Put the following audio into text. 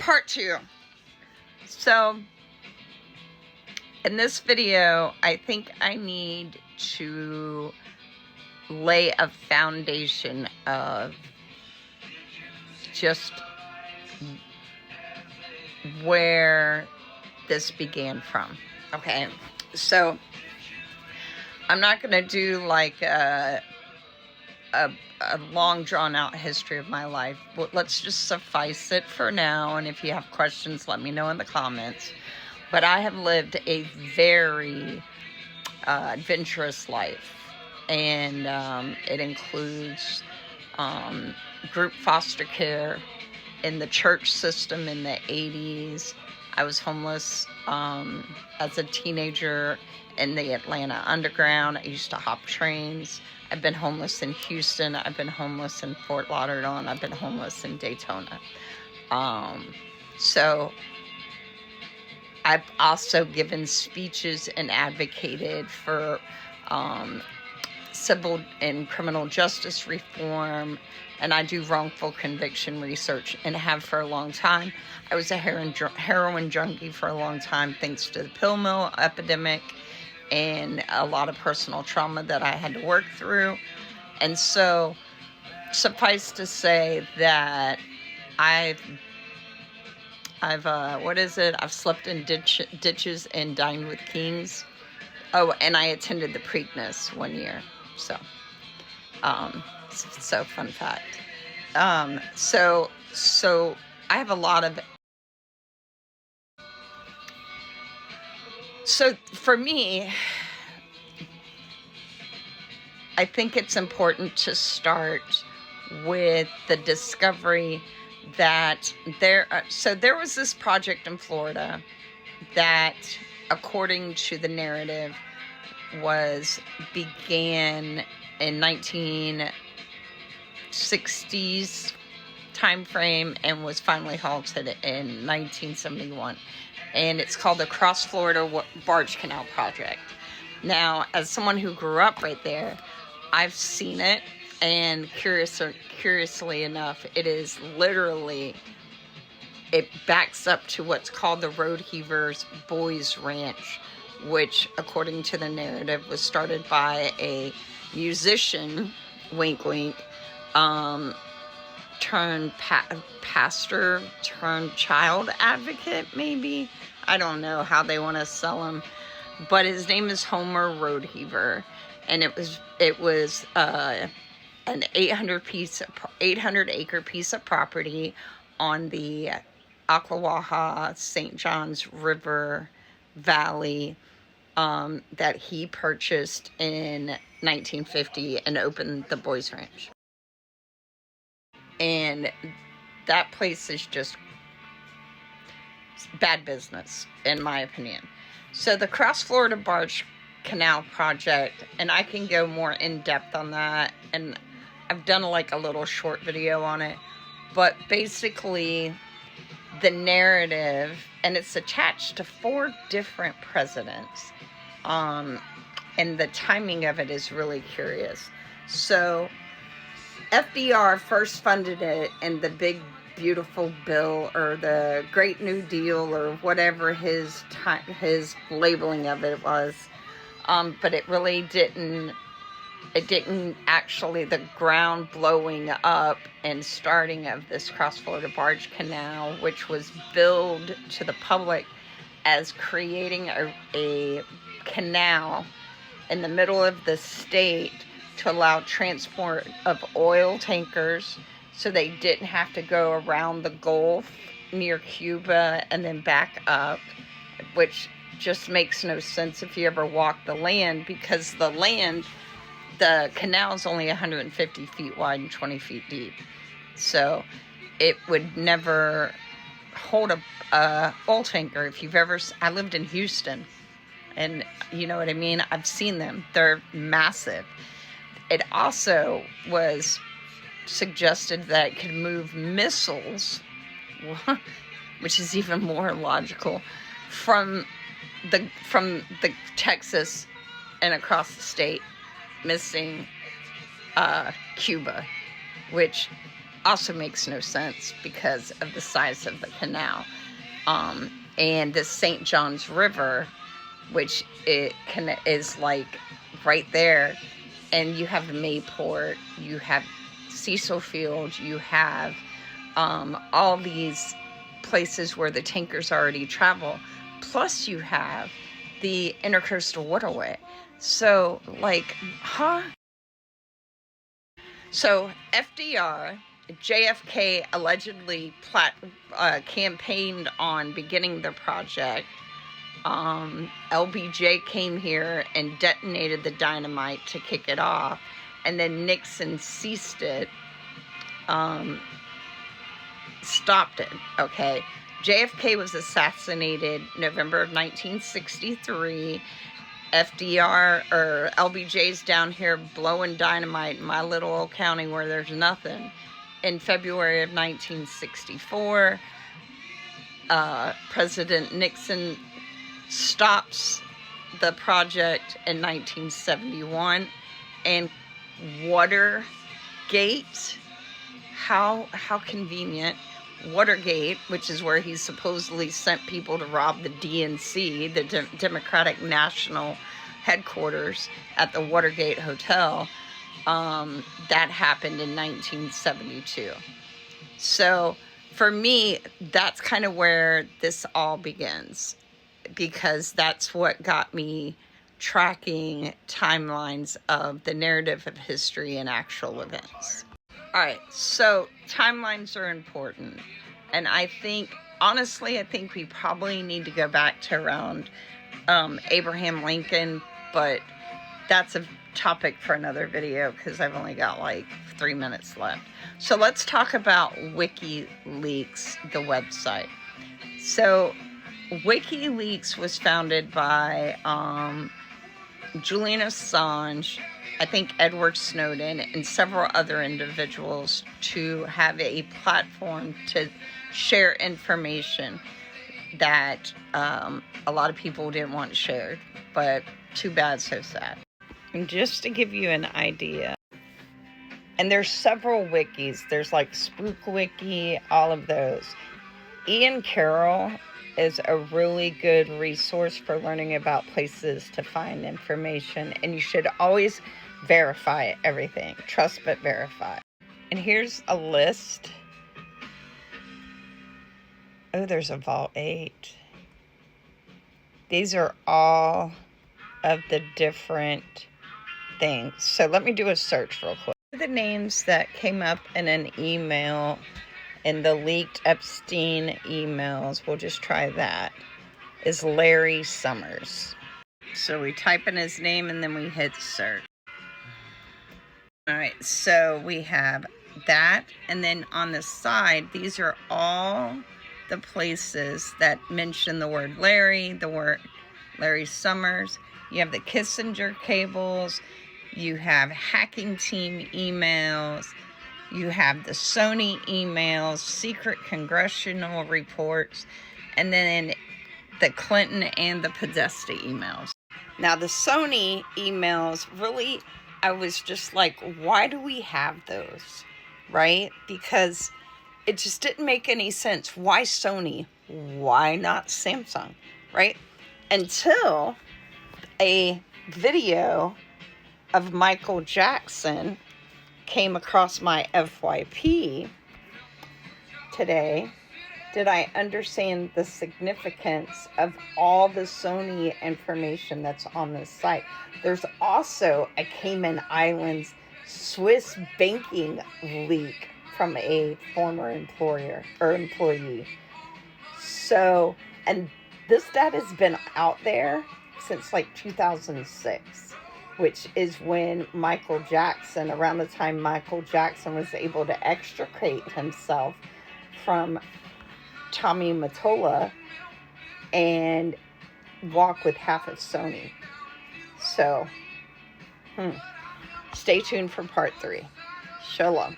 Part 2. So, in this video, I think I need to lay a foundation of just where this began from. Okay, so I'm not going to do like a long drawn out history of my life. But let's just suffice it for now. And if you have questions, let me know in the comments. But I have lived a very adventurous life. And it includes group foster care in the church system in the 80s. I was homeless as a teenager in the Atlanta Underground. I used to hop trains. I've been homeless in Houston. I've been homeless in Fort Lauderdale, and I've been homeless in Daytona. So I've also given speeches and advocated for civil and criminal justice reform, and I do wrongful conviction research and have for a long time. I was a heroin junkie for a long time thanks to the pill mill epidemic and a lot of personal trauma that I had to work through. And so, suffice to say that I've slept in ditches and dined with kings. Oh, and I attended the Preakness one year. So fun fact. So I have a lot of. So for me, I think it's important to start with the discovery that there was this project in Florida that, according to the narrative, began in 1960s time frame and was finally halted in 1971. And it's called the Cross Florida Barge Canal Project. Now, as someone who grew up right there, I've seen it, and curiously enough, it backs up to what's called the Road Heavers Boys Ranch, which, according to the narrative, was started by a musician, wink wink, turned pastor, turned child advocate, maybe. I don't know how they want to sell him, but his name is Homer Roadheaver, and it was an 800-acre piece of property on the Ocklawaha St. Johns River Valley that he purchased in 1950 and opened the Boys Ranch. And that place is just bad business, in my opinion. So the Cross Florida Barge Canal Project, and I can go more in depth on that, and I've done like a little short video on it, but basically the narrative, and it's attached to 4 different presidents, and the timing of it is really curious. So FDR first funded it in the Big Beautiful Bill, or the Great New Deal, or whatever his labeling of it was. But it really didn't actually, the ground blowing up and starting of this Cross Florida Barge Canal, which was billed to the public as creating a canal in the middle of the state to allow transport of oil tankers, so they didn't have to go around the Gulf near Cuba and then back up, which just makes no sense if you ever walk the land, because the canal is only 150 feet wide and 20 feet deep. So it would never hold a oil tanker. I lived in Houston, and you know what I mean? I've seen them. They're massive. It also was suggested that it could move missiles, which is even more logical, from the Texas and across the state, missing Cuba, which also makes no sense because of the size of the canal. And the St. John's River, which is like right there, and you have the Mayport, you have Cecil Field, you have all these places where the tankers already travel, plus you have the Intercoastal Waterway. So, like, So JFK allegedly campaigned on beginning the project. LBJ came here and detonated the dynamite to kick it off, and then Nixon seized it, stopped it, okay? JFK was assassinated November of 1963. LBJ's down here blowing dynamite in my little old county where there's nothing. In February of 1964, President Nixon stops the project in 1971, and Watergate, how convenient. Watergate, which is where he supposedly sent people to rob the DNC, the Democratic National Headquarters at the Watergate Hotel, that happened in 1972. So for me, that's kind of where this all begins, because that's what got me tracking timelines of the narrative of history and actual events. All right, so timelines are important. And I think, honestly, I think we probably need to go back to around Abraham Lincoln, but that's a topic for another video because I've only got like 3 minutes left. So let's talk about WikiLeaks, the website. So WikiLeaks was founded by Julian Assange, I think Edward Snowden, and several other individuals to have a platform to share information that a lot of people didn't want shared, but too bad, so sad. And just to give you an idea, and there's several wikis, there's like Spook Wiki, all of those. Ian Carroll is a really good resource for learning about places to find information, and you should always verify everything. Trust but verify. And here's a list. Oh, there's a Vault 8. These are all of the different things. So let me do a search real quick. The names that came up in an email, in the leaked Epstein emails, we'll just try that, is Larry Summers. So we type in his name and then we hit search. All right, so we have that, and then on the side, these are all the places that mention the word Larry, the word Larry Summers. You have the Kissinger cables, you have hacking team emails, you have the Sony emails, secret congressional reports, and then the Clinton and the Podesta emails. Now the Sony emails, really, I was just like, why do we have those, right? Because it just didn't make any sense. Why Sony? Why not Samsung, right? Until a video of Michael Jackson came across my FYP today, did I understand the significance of all the Sony information that's on this site. There's also a Cayman Islands Swiss banking leak from a former employer or employee. So, and this data has been out there since like 2006, which is when Michael Jackson, around the time Michael Jackson was able to extricate himself from Tommy Mottola and walk with half of Sony. So, stay tuned for part 3. Shalom.